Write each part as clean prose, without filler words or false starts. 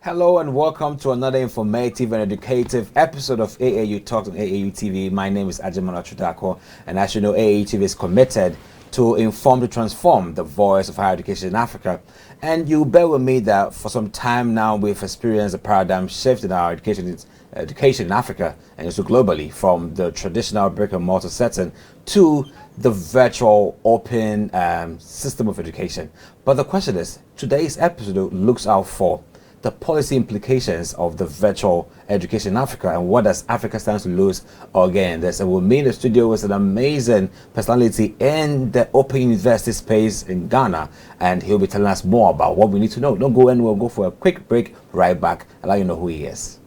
Hello and welcome to another informative and educative episode of AAU Talks on AAU TV. My name is Ajimana Chudako, and as you know, AAU TV is committed to inform to transform the voice of higher education in Africa. And you bear with me that for some time now we've experienced a paradigm shift in our education in Africa and also globally, from the traditional brick and mortar setting to the virtual open system of education. But the question is, today's episode looks out for the policy implications of the virtual education in Africa and what does Africa stand to lose or gain. There's with me in the studio with an amazing personality in the open university space in Ghana, and he'll be telling us more about what we need to know. Don't go anywhere, we'll go for a quick break, right back, and let you know who he is.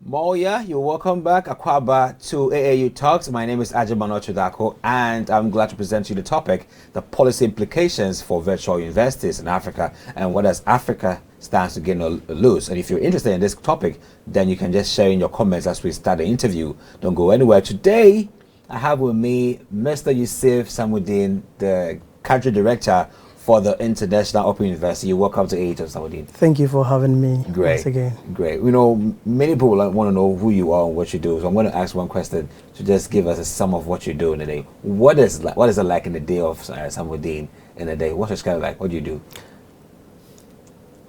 Moya, you're welcome back, Akwaba, to AAU Talks. My name is Ajimana Chudako, and I'm glad to present you the topic, the policy implications for virtual universities in Africa, and what does Africa stands to gain or lose. And if you're interested in this topic, then you can just share in your comments as we start the interview. Don't go anywhere. Today, I have with me Mr. Yusif Samudeen, the country director for the International Open University. Welcome to AAU Talks, Samudeen. Thank you for having me once again. Great. You know, many people want to know who you are and what you do. So I'm going to ask one question to just give us a sum of what you do in a day. What is it like in the day of Samudeen in a day? What's it kind of like? What do you do?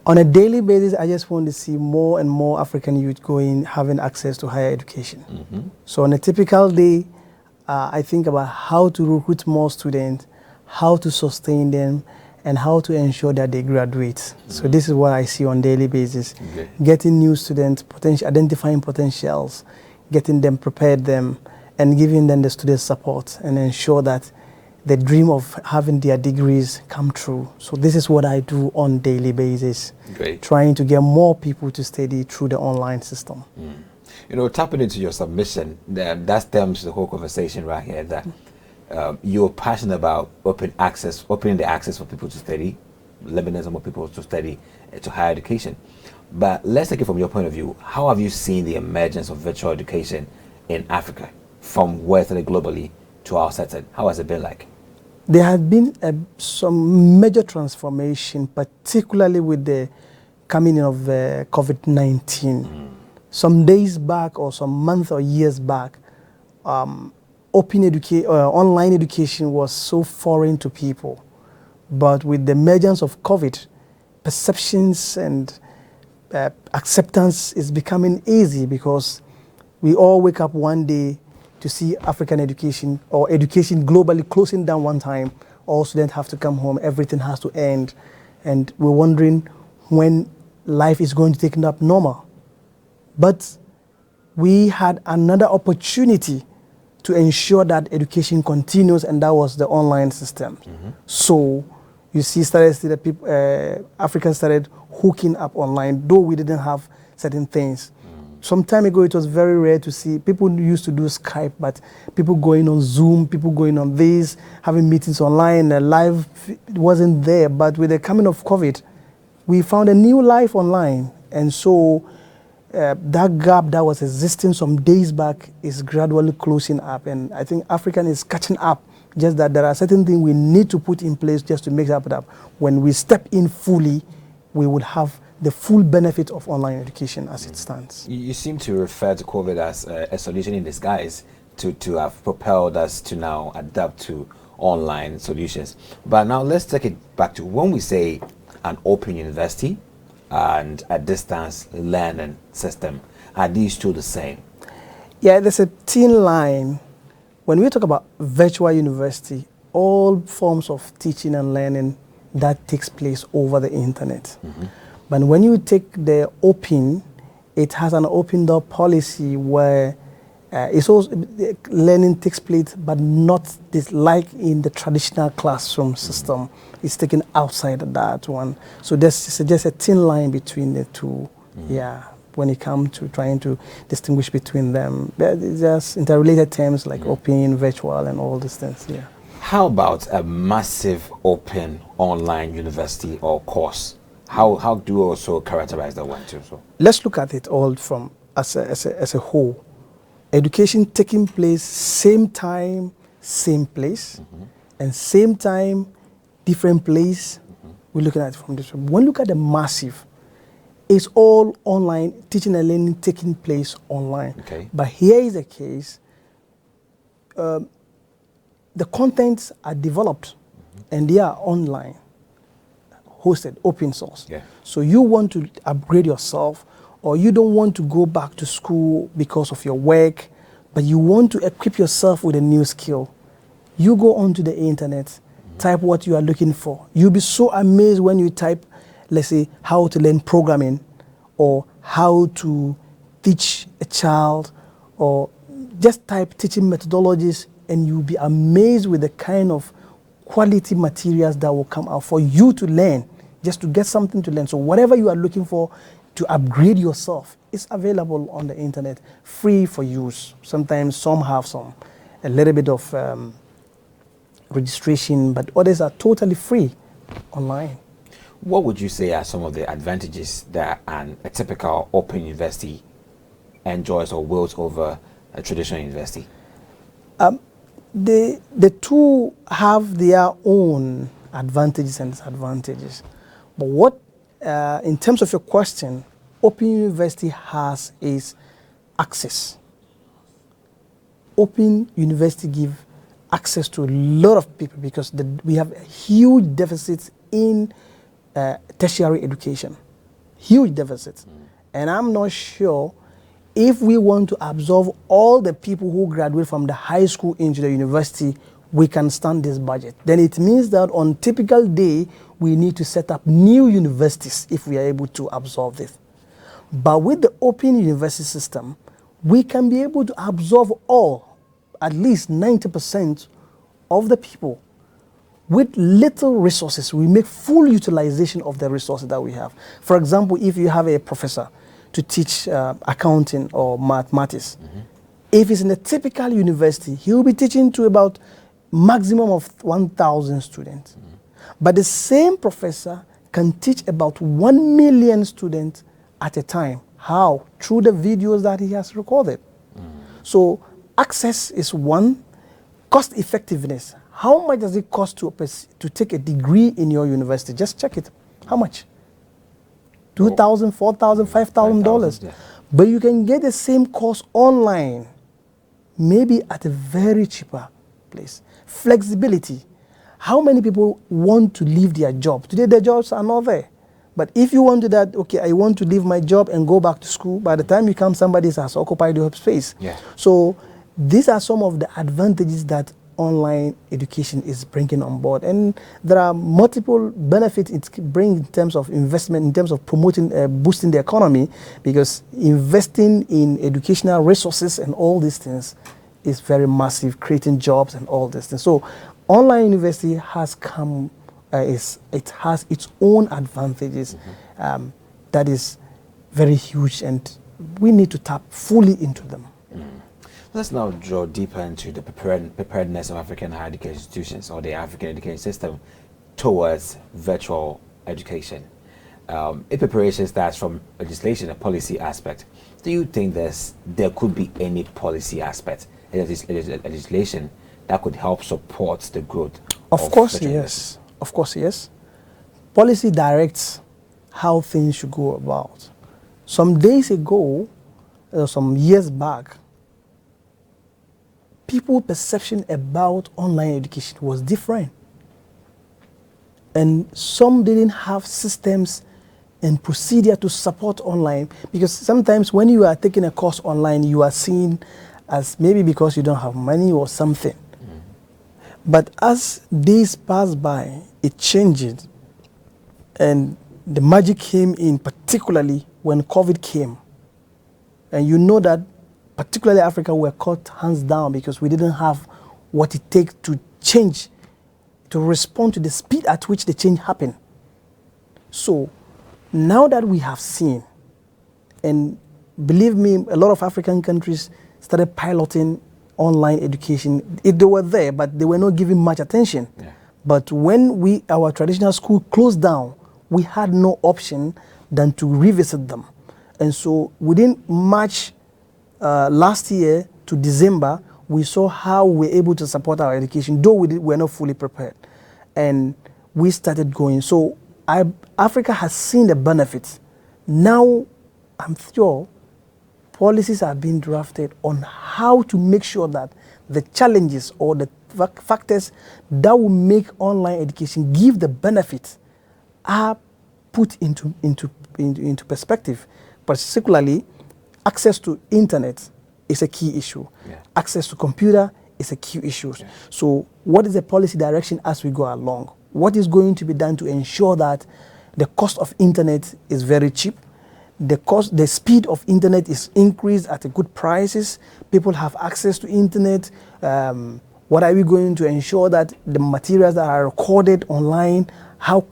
On a daily basis, I just want to see more and more African youth having access to higher education. Mm-hmm. So on a typical day, I think about how to recruit more students, how to sustain them, and how to ensure that they graduate. Mm-hmm. So this is what I see on a daily basis. Okay. Getting new students, identifying potentials, getting them prepared and giving them the student support and ensure that the dream of having their degrees come true. So this is what I do on a daily basis. Great. Trying to get more people to study through the online system. Mm. You know, tapping into your submission, that stems the whole conversation right here, that you're passionate about opening the access for people to study, limiting some more people to study to higher education. But let's take it from your point of view. How have you seen the emergence of virtual education in Africa, from where it started globally to our setting? How has it been like? There have been some major transformation, particularly with the coming in of COVID-19. Mm. Some days back or some months or years back, online education was so foreign to people. But with the emergence of COVID, perceptions and acceptance is becoming easy, because we all wake up one day to see African education or education globally closing down one time. All students have to come home, everything has to end. And we're wondering when life is going to take up normal. But we had another opportunity to ensure that education continues, and that was the online system. Mm-hmm. So you see, Africans started hooking up online, though we didn't have certain things. Some time ago, it was very rare to see people used to do Skype, but people going on Zoom, people going on this, having meetings online, live wasn't there. But with the coming of COVID, we found a new life online, and so that gap that was existing some days back is gradually closing up, and I think African is catching up. Just that there are certain things we need to put in place just to make that up. When we step in fully, we would have the full benefit of online education as it stands. You seem to refer to COVID as a solution in disguise to have propelled us to now adapt to online solutions. But now let's take it back to when we say an open university and a distance learning system. Are these two the same? Yeah, there's a thin line. When we talk about virtual university, all forms of teaching and learning that takes place over the internet. Mm-hmm. But when you take the open, it has an open door policy where It's also learning takes place, but not this like in the traditional classroom system. It's taken outside of that one. So there's just a thin line between the two. Yeah, when it comes to trying to distinguish between them, there's just interrelated terms like open, virtual, and all these things. Yeah. How about a massive open online university or course? How do you also characterize that one too? So Let's look at it all from as a whole. Education taking place same time, same place, and same time, different place. We're looking at it from this. When we look at the massive, it's all online, teaching and learning taking place online. Okay. But here is the case. The contents are developed and they are online, hosted, open source. Yeah. So you want to upgrade yourself, or you don't want to go back to school because of your work, but you want to equip yourself with a new skill. You go onto the internet, type what you are looking for. You'll be so amazed when you type, let's say, how to learn programming, or how to teach a child, or just type teaching methodologies, and you'll be amazed with the kind of quality materials that will come out for you to learn, just to get something to learn. So whatever you are looking for to upgrade yourself is available on the internet, free for use. Sometimes some have a little bit of registration, but others are totally free online. what would you say are some of the advantages that a typical open university enjoys or wields over a traditional university? The two have their own advantages and disadvantages. But what, in terms of your question, Open University has is access. Open University give access to a lot of people because we have huge deficits in tertiary education. Huge deficits. And I'm not sure if we want to absorb all the people who graduate from the high school into the university, we can stand this budget. Then it means that on typical day, we need to set up new universities if we are able to absorb this. But with the open university system, we can be able to absorb all, at least 90% of the people. With little resources, we make full utilization of the resources that we have. For example, if you have a professor to teach accounting or mathematics, if it's in a typical university, he will be teaching to about maximum of 1,000 students. But the same professor can teach about 1 million students at a time. How? Through the videos that he has recorded. So access is one. Cost effectiveness. How much does it cost to take a degree in your university? Just check it. How much? $2,000, $4,000, $5,000. Yeah. But you can get the same course online, maybe at a very cheaper place. Flexibility. How many people want to leave their job? Today, their jobs are not there. But if you want to that, okay, I want to leave my job and go back to school, by the time you come, somebody has occupied your space. Yeah. So these are some of the advantages that online education is bringing on board. And there are multiple benefits it brings in terms of investment, in terms of promoting, boosting the economy, because investing in educational resources and all these things is very massive, creating jobs and all these things. So online university has come, it has its own advantages that is very huge, and we need to tap fully into them. Let's now draw deeper into the preparedness of African higher education institutions or the African education system towards virtual education. If preparation starts from legislation and policy aspect, do you think there could be any policy aspect, legislation that could help support the growth? Of course, yes. Of course, yes. Policy directs how things should go about. Some days ago, some years back, people's perception about online education was different. And some didn't have systems and procedure to support online, because sometimes when you are taking a course online, you are seen as maybe because you don't have money or something. But as days passed by, it changed. And the magic came in, particularly when COVID came. And you know that particularly Africa, were caught hands down because we didn't have what it takes to change, to respond to the speed at which the change happened. So now that we have seen, and believe me, a lot of African countries started piloting online education. They were there, but they were not giving much attention. Yeah. But when our traditional school closed down, we had no option than to revisit them. And so within March last year to December, we saw how we were able to support our education, though we were not fully prepared. And we started going. So Africa has seen the benefits. Now, I'm sure policies are being drafted on how to make sure that the challenges or the factors that will make online education give the benefits are put into perspective. Particularly, access to internet is a key issue. Yeah. Access to computer is a key issue. Yeah. So what is the policy direction as we go along? What is going to be done to ensure that the cost of internet is very cheap? The speed of internet is increased at a good prices. People have access to internet. What are we going to ensure that the materials that are recorded online, what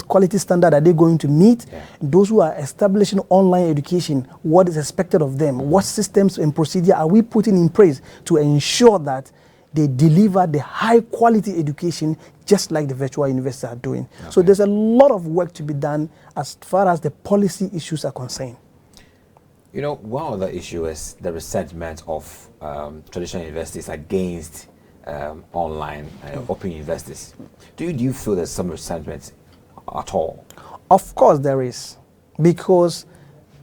quality standard are they going to meet? Yeah. Those who are establishing online education, what is expected of them? What systems and procedure are we putting in place to ensure that they deliver the high quality education just like the virtual universities are doing? Okay. So there's a lot of work to be done as far as the policy issues are concerned. You know, one other issue is the resentment of traditional universities against online open universities. Do you feel there's some resentment at all? Of course there is, because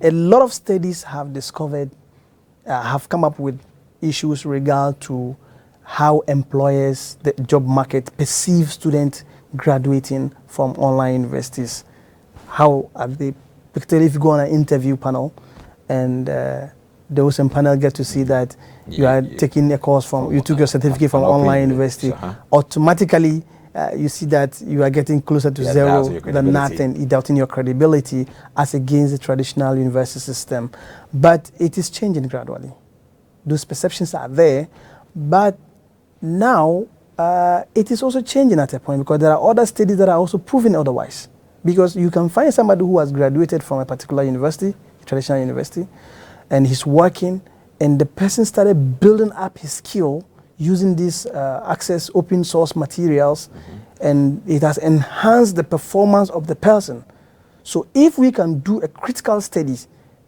a lot of studies have discovered, have come up with issues regard to how employers, the job market, perceive students graduating from online universities. How are they, particularly if you go on an interview panel and those in panel get to see that you are taking a course from, you took your certificate from online university, automatically you see that you are getting closer to zero than nothing, doubting your credibility as against the traditional university system. But it is changing gradually. Those perceptions are there, but now it is also changing at a point, because there are other studies that are also proving otherwise. Because you can find somebody who has graduated from a particular university, traditional university, and he's working, and the person started building up his skill using these access open source materials, and it has enhanced the performance of the person. So if we can do a critical study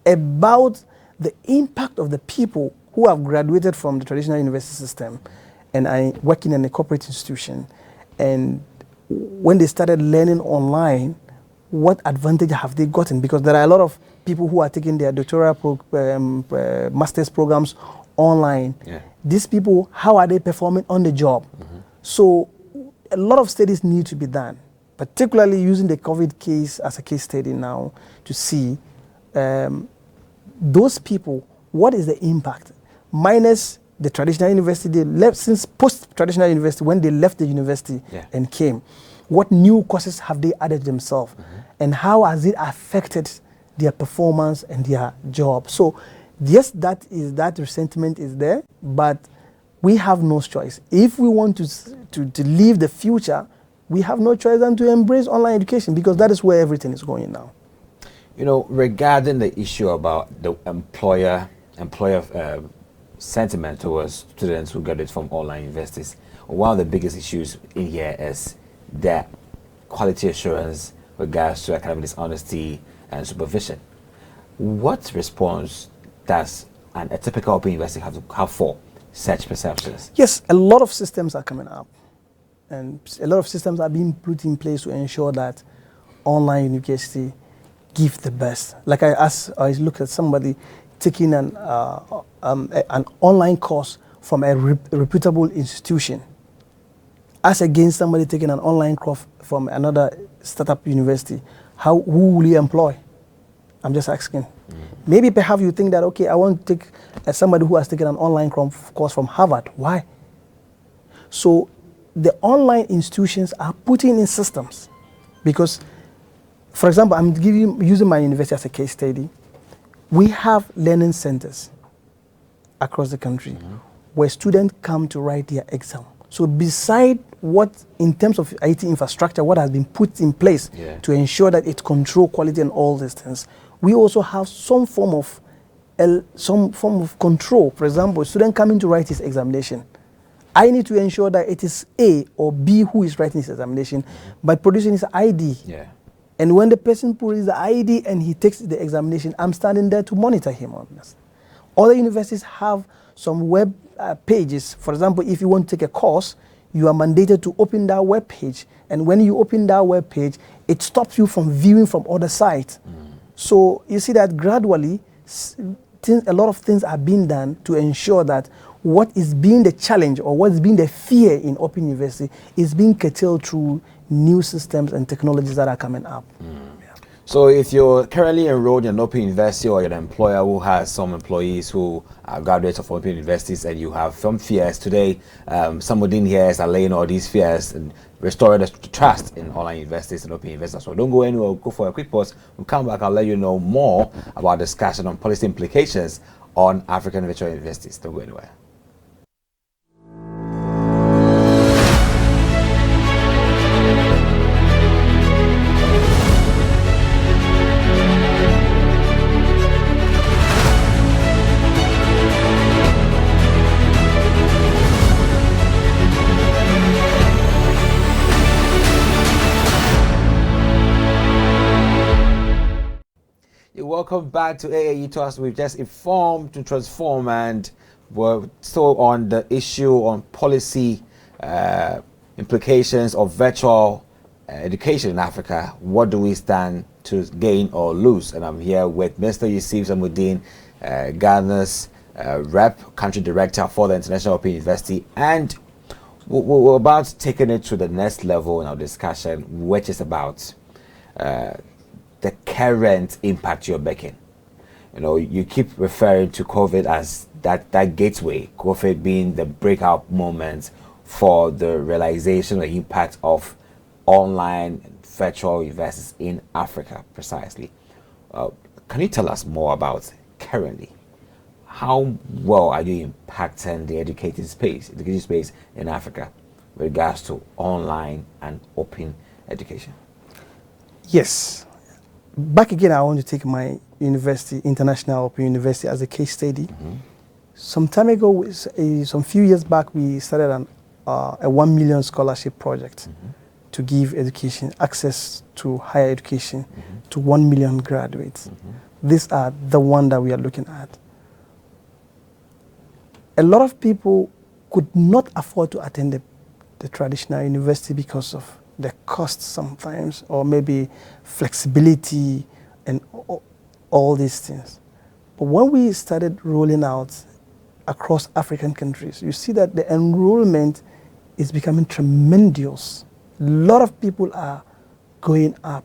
about the impact of the people who have graduated from the traditional university system and are working in a corporate institution, and when they started learning online, what advantage have they gotten? Because there are a lot of people who are taking their doctoral master's programs online. Yeah. These people, how are they performing on the job? So a lot of studies need to be done, particularly using the COVID case as a case study now to see those people, what is the impact? Minus the traditional university, they left since post-traditional university, when they left the university and came, what new courses have they added themselves? And how has it affected their performance and their job? So yes, that resentment is there, but we have no choice. If we want to live the future, we have no choice than to embrace online education, because that is where everything is going now. You know, regarding the issue about the employer sentiment towards students who graduate from online universities, one of the biggest issues in here is the quality assurance regards to academic dishonesty and supervision. What response does a typical open university have to have for such perceptions? Yes, a lot of systems are coming up, and a lot of systems are being put in place to ensure that online university give the best. Like I look at somebody taking an online course from a reputable institution, as against somebody taking an online course from another startup university. Who will you employ? I'm just asking. Maybe perhaps you think that, okay, I want to take somebody who has taken an online course from Harvard. Why? So the online institutions are putting in systems, because, for example, I'm using my university as a case study. We have learning centers. across the country where students come to write their exam. So beside what, in terms of IT infrastructure, what has been put in place to ensure that it control quality and all these things, we also have some form of control. For example, a student coming to write his examination, I need to ensure that it is A or B who is writing his examination by producing his ID. And when the person produces the ID and he takes the examination, I'm standing there to monitor him on this. Other universities have some web pages. For example, if you want to take a course, you are mandated to open that web page. And when you open that web page, it stops you from viewing from other sites. So you see that gradually, a lot of things are being done to ensure that what is being the challenge or what is being the fear in Open University is being curtailed through new systems and technologies that are coming up. So if you're currently enrolled in an Open University or you're an employer who has some employees who are graduates of Open Universities and you have some fears today, Samudeen here is allaying all these fears and restoring the trust in online universities and Open Universities. So don't go anywhere, we'll go for a quick pause. We'll come back, I'll let you know more about discussion on policy implications on African virtual universities. Don't go anywhere. Welcome back to AAU Talks. We've just informed to transform, and we're still on the issue on policy implications of virtual education in Africa. What do we stand to gain or lose? And I'm here with Mr. Yusif Samudeen, Ghana's rep, country director for the International Open University, and we're about taking it to the next level in our discussion, which is about the current impact you're making. You know, you keep referring to COVID as that gateway, COVID being the breakout moment for the realization of the impact of online and virtual universities in Africa, precisely. Can you tell us more about currently? How well are you impacting the education space in Africa with regards to online and open education? Yes. Back again, I want to take my university, International Open University, as a case study. Some time ago, some few years back, we started a 1 million scholarship project to give education, access to higher education to 1 million graduates. These are the one that we are looking at. A lot of people could not afford to attend the traditional university because of the cost sometimes, or maybe flexibility and all these things. But when we started rolling out across African countries, you see that the enrollment is becoming tremendous. A lot of people are going up.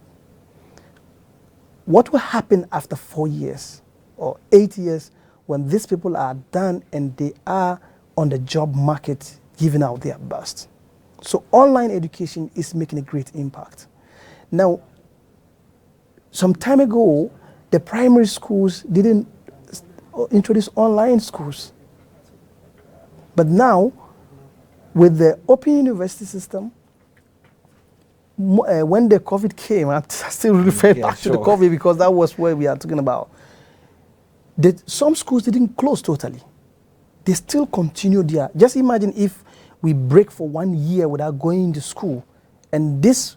What will happen after 4 years or 8 years when these people are done and they are on the job market giving out their best? So online education is making a great impact. Now, some time ago, the primary schools didn't introduce online schools. But now, with the Open University system, when the COVID came, I still refer back to the COVID because that was what we are talking about. Some schools didn't close totally. They still continued there. Just imagine if we break for 1 year without going to school. And this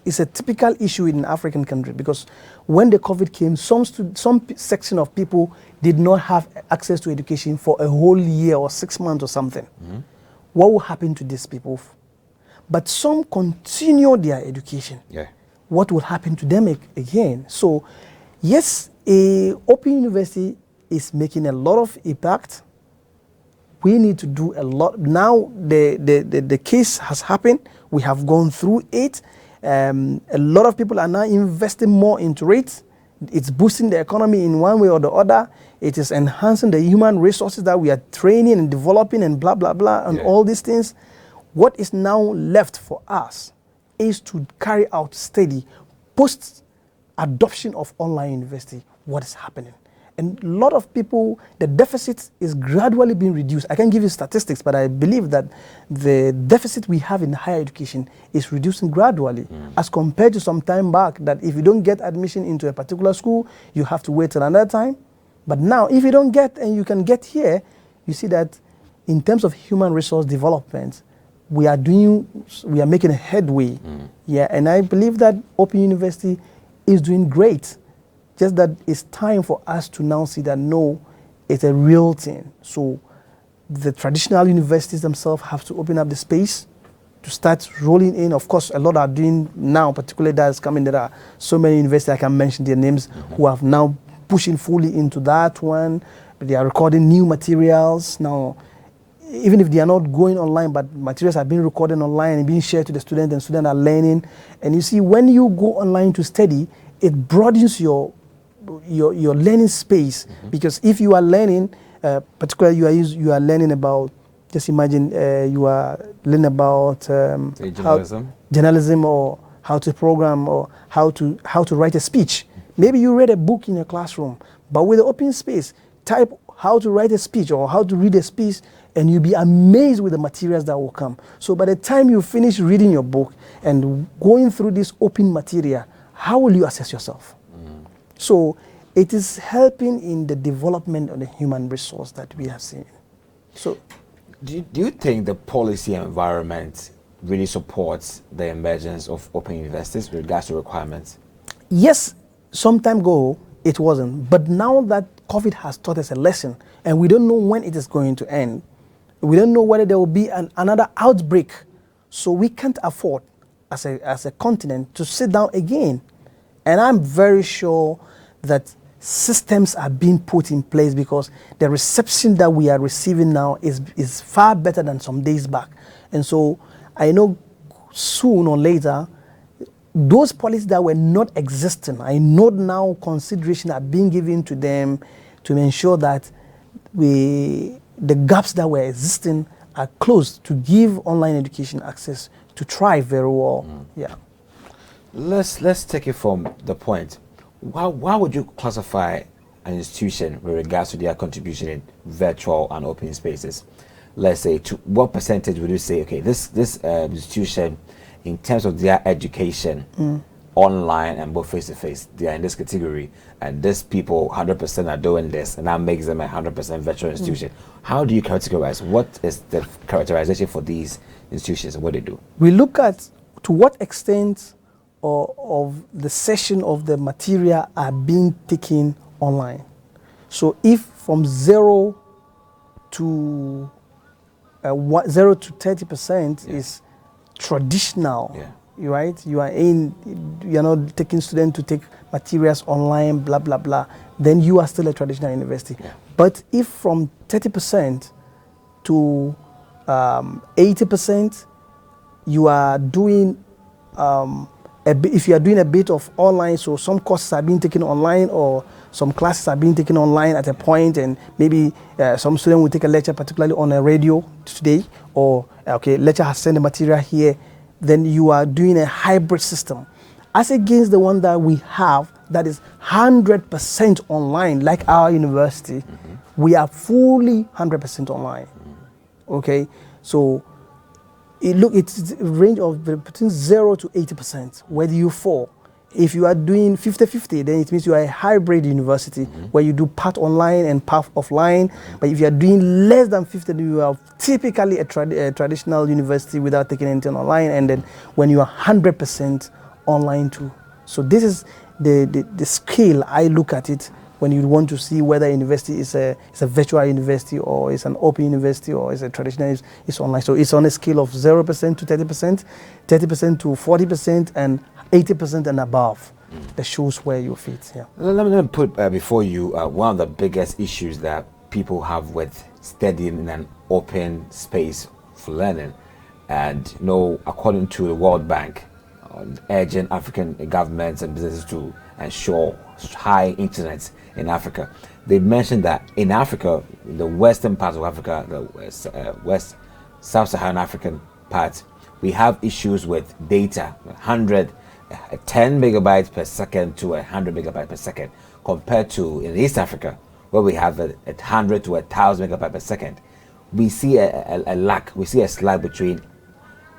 is a typical issue in an African country because when the COVID came, some section of people did not have access to education for a whole year or 6 months or something. What will happen to these people? But some continue their education. What will happen to them again? So, yes, a Open University is making a lot of impact. We need to do a lot. Now the case has happened. We have gone through it. A lot of people are now investing more into it. It's boosting the economy in one way or the other. It is enhancing the human resources that we are training and developing and blah, blah, blah, and all these things. What is now left for us is to carry out steady post-adoption of online university, what is happening. And a lot of people, the deficit is gradually being reduced. I can't give you statistics, but I believe that the deficit we have in higher education is reducing gradually, as compared to some time back that if you don't get admission into a particular school, you have to wait till another time. But now, if you don't get and you can get here, you see that in terms of human resource development, we are making a headway. Yeah, and I believe that Open University is doing great. Just that it's time for us to now see that no, it's a real thing. So the traditional universities themselves have to open up the space to start rolling in. Of course, a lot are doing now, particularly that's coming. There are so many universities, I can mention their names, who have now pushing fully into that one. They are recording new materials now. Even if they are not going online, but materials are being recorded online and being shared to the students, and students are learning. And you see, when you go online to study, it broadens your learning space. Because if you are learning, particularly you are learning about, just imagine you are learning about journalism, or how to program, or how to write a speech. Maybe you read a book in your classroom, but with the open space, type how to write a speech or how to read a speech, and you'll be amazed with the materials that will come. So by the time you finish reading your book and going through this open material, how will you assess yourself? So it is helping in the development of the human resource that we have seen. So do you think the policy environment really supports the emergence of open universities with regards to requirements? Yes, some time ago it wasn't, but now that COVID has taught us a lesson, and we don't know when it is going to end. We don't know whether there will be another outbreak. So we can't afford, as a continent, to sit down again. And I'm very sure that systems are being put in place, because the reception that we are receiving now is far better than some days back. And so I know soon or later, those policies that were not existing, I know now consideration are being given to them to ensure that the gaps that were existing are closed, to give online education access to thrive very well. Yeah. Let's take it from the point. Why would you classify an institution with regards to their contribution in virtual and open spaces? Let's say, to what percentage would you say, okay, this institution, in terms of their education, online and both face-to-face, they are in this category, and these people 100% are doing this, and that makes them a 100% virtual institution. How do you categorize? What is the characterization for these institutions and what they do? We look at to what extent of the session of the material are being taken online. So if from 0 to 30% is traditional, right? You are not taking students to take materials online, blah, blah, blah. Then you are still a traditional university. But if from 30% to 80%, you are doing, if you are doing a bit of online, so some courses are being taken online, or some classes are being taken online at a point, and maybe some student will take a lecture, particularly on a radio today, or lecture has sent the material here, then you are doing a hybrid system. As against the one that we have that is 100% online, like our university, we are fully 100% online. Okay, so it's a range of between 0 to 80%. Where do you fall? If you are doing 50-50, then it means you are a hybrid university where you do part online and part offline. But if you are doing less than 50, then you are typically a traditional university without taking anything online. And then when you are 100% online too. So this is the scale I look at it when you want to see whether a university is a virtual university, or is an open university, or is a traditional, is online. So it's on a scale of 0% to 30%, 30% to 40%, and 80% and above. That shows where you fit. Yeah. Let me put before you one of the biggest issues that people have with studying in an open space for learning. And according to the World Bank, urging African governments and businesses to ensure high internet in Africa. They mentioned that in Africa, in the western part of Africa, the west sub-Saharan African part, we have issues with data, 10 megabytes per second to 100 megabytes per second, compared to in East Africa, where we have a 100 to 1,000 megabytes per second, we see a lack, we see a slide between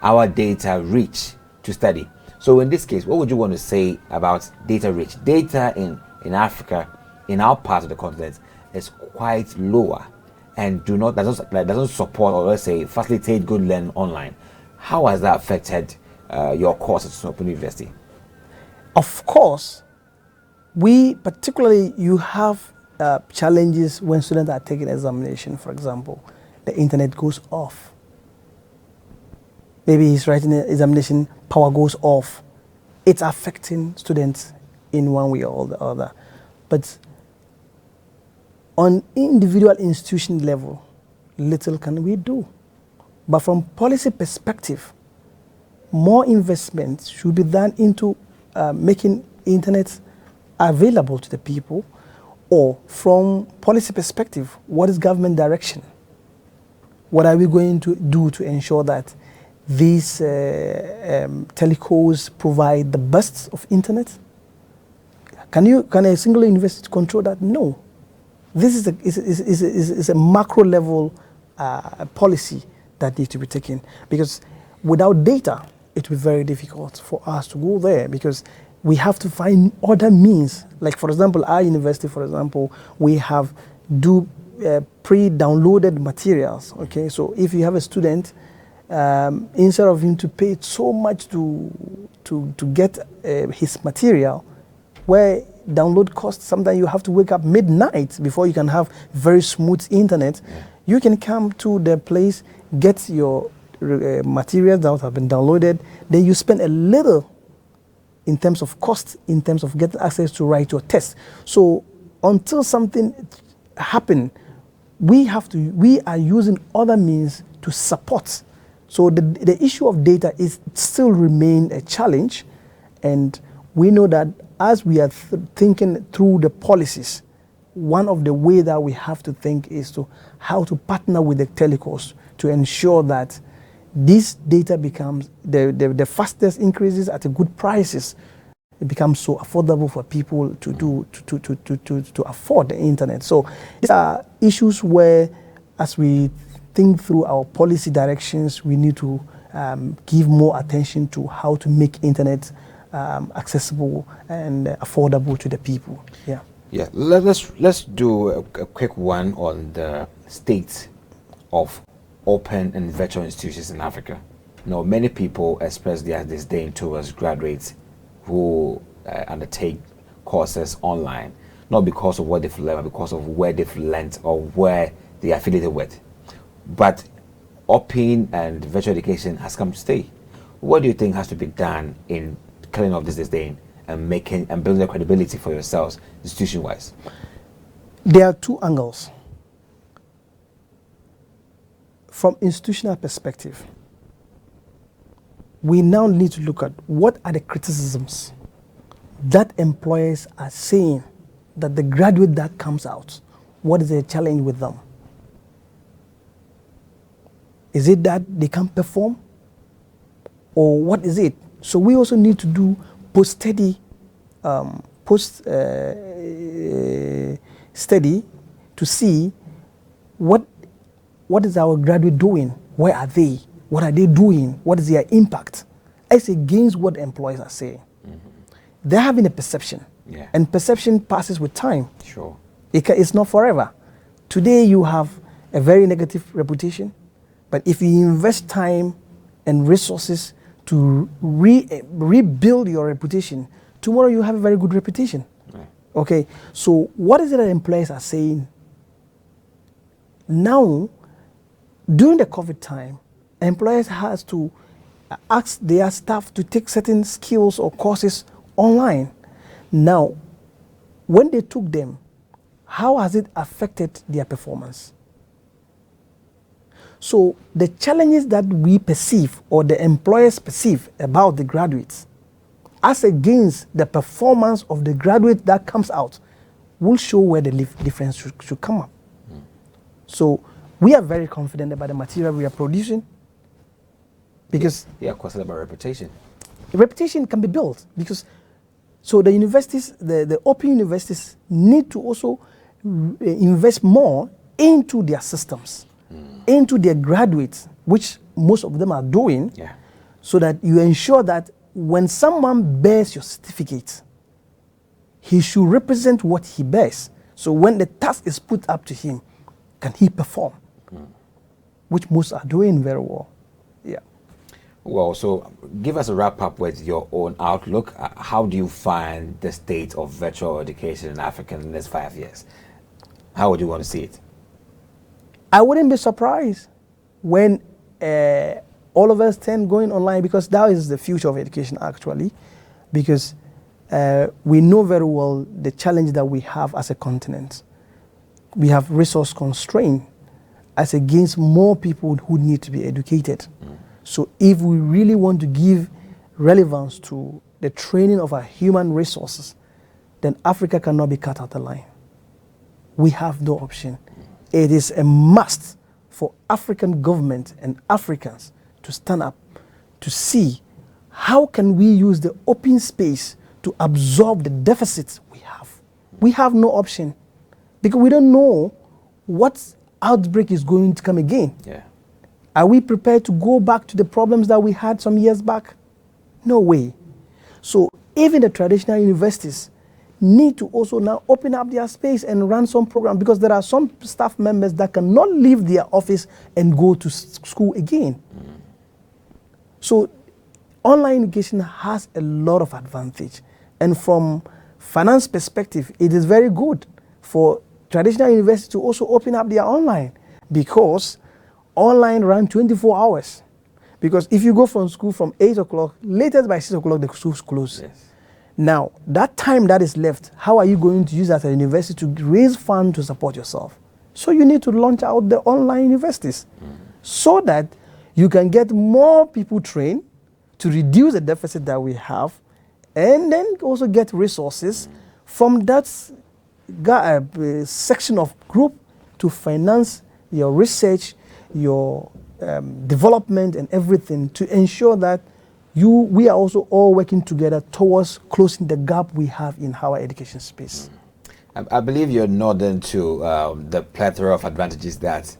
our data reach to study. So in this case, what would you want to say about data reach? Data in Africa, in our part of the continent, is quite lower and doesn't support, or let's say facilitate good learning online. How has that affected your course at Open University? Of course, you have challenges when students are taking examination. For example, the internet goes off. Maybe he's writing an examination, power goes off. It's affecting students in one way or the other. But on individual institution level, little can we do. But from policy perspective, more investment should be done into making internet available to the people. Or from policy perspective, what is government direction? What are we going to do to ensure that these telcos provide the best of internet? Can a single university control that? No. This is a macro level policy that needs to be taken, because without data, it will be very difficult for us to go there, because we have to find other means. Like, for example, our university, we have pre-downloaded materials. Okay, so if you have a student, instead of him to pay so much to get his material, where download costs, sometimes you have to wake up midnight before you can have very smooth internet. Yeah. You can come to the place, get your materials that have been downloaded, then you spend a little in terms of cost, in terms of getting access to write your test. So until something happens, we are using other means to support. So the issue of data is still remain a challenge, and we know that as we are thinking through the policies, one of the ways that we have to think is to how to partner with the telcos to ensure that this data becomes the fastest increases at a good prices. It becomes so affordable for people to afford the internet. So these are issues where, as we think through our policy directions, we need to give more attention to how to make internet accessible and affordable to the people. Yeah. Yeah. Let's do a quick one on the state of open and virtual institutions in Africa. Many people express their disdain towards graduates who undertake courses online, not because of what they've learned, but because of where they've learned or where they are affiliated with. But open and virtual education has come to stay. What do you think has to be done in killing off this disdain and building the credibility for yourselves institution-wise? There are two angles. From institutional perspective, we now need to look at what are the criticisms that employers are saying that the graduate that comes out, what is the challenge with them? Is it that they can't perform? Or what is it? So we also need to do post-study to see what is our graduate doing? Where are they? What are they doing? What is their impact? As against what employers are saying. Mm-hmm. They're having a perception. Yeah. And perception passes with time. Sure. It's not forever. Today you have a very negative reputation, but if you invest time and resources to rebuild your reputation, tomorrow you have a very good reputation. Right. Okay, so what is it that employers are saying? Now, during the COVID time, employers has to ask their staff to take certain skills or courses online. Now, when they took them, how has it affected their performance? So the challenges that we perceive or the employers perceive about the graduates as against the performance of the graduate that comes out will show where the difference should come up. Mm. So we are very confident about the material we are producing because... Yeah, question about reputation. Reputation can be built because... So the universities, the open universities need to also invest more into their systems, into their graduates, which most of them are doing, so that you ensure that when someone bears your certificate, he should represent what he bears. So when the task is put up to him, can he perform? Which most are doing very well. Yeah. Well, so give us a wrap up with your own outlook. How do you find the state of virtual education in Africa in the next 5 years? How would you want to see it? I wouldn't be surprised when all of us tend going online, because that is the future of education actually, because we know very well the challenge that we have as a continent. We have resource constraint as against more people who need to be educated. So if we really want to give relevance to the training of our human resources, then Africa cannot be cut out the line. We have no option. It is a must for African government and Africans to stand up to see how can we use the open space to absorb the deficits we have. We have no option because we don't know what outbreak is going to come again. Are we prepared to go back to the problems that we had some years back? No way. So even the traditional universities need to also now open up their space and run some program, because there are some staff members that cannot leave their office and go to school again. So online education has a lot of advantage. And from finance perspective, it is very good for traditional universities to also open up their online, because online run 24 hours. Because if you go from school from 8 o'clock, latest by 6 o'clock, the school's closed. Now, that time that is left, how are you going to use that at a university to raise funds to support yourself? So you need to launch out the online universities so that you can get more people trained to reduce the deficit that we have, and then also get resources from that section of group to finance your research, your development and everything, to ensure that we are also all working together towards closing the gap we have in our education space. I believe you're nodding to the plethora of advantages that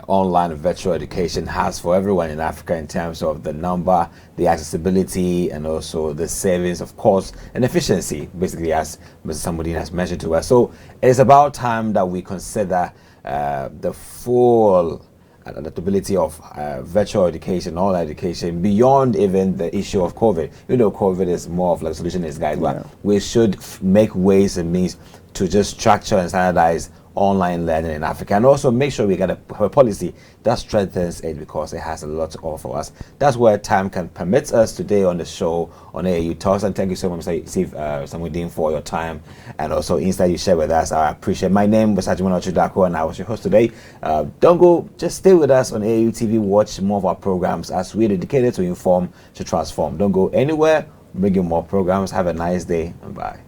online virtual education has for everyone in Africa, in terms of the number, the accessibility, and also the savings, of course, and efficiency, basically, as Mr. Samudeen has mentioned to us. So it's about time that we consider the full adaptability of virtual education, online education, beyond even the issue of COVID. You know, COVID is more of like a solution is guide, but we should make ways and means to just structure and standardize online learning in Africa, and also make sure we get a policy that strengthens it, because it has a lot to offer us. That's where time can permit us today on the show on AAU Talks. And thank you so much, Yusif Samudeen, for your time and also insight you shared with us. I appreciate it. My name was Ajimon Ochudako, and I was your host today. Don't go, just stay with us on AAU TV. Watch more of our programs as we're dedicated to inform, to transform. Don't go anywhere. Bring you more programs. Have a nice day, and bye.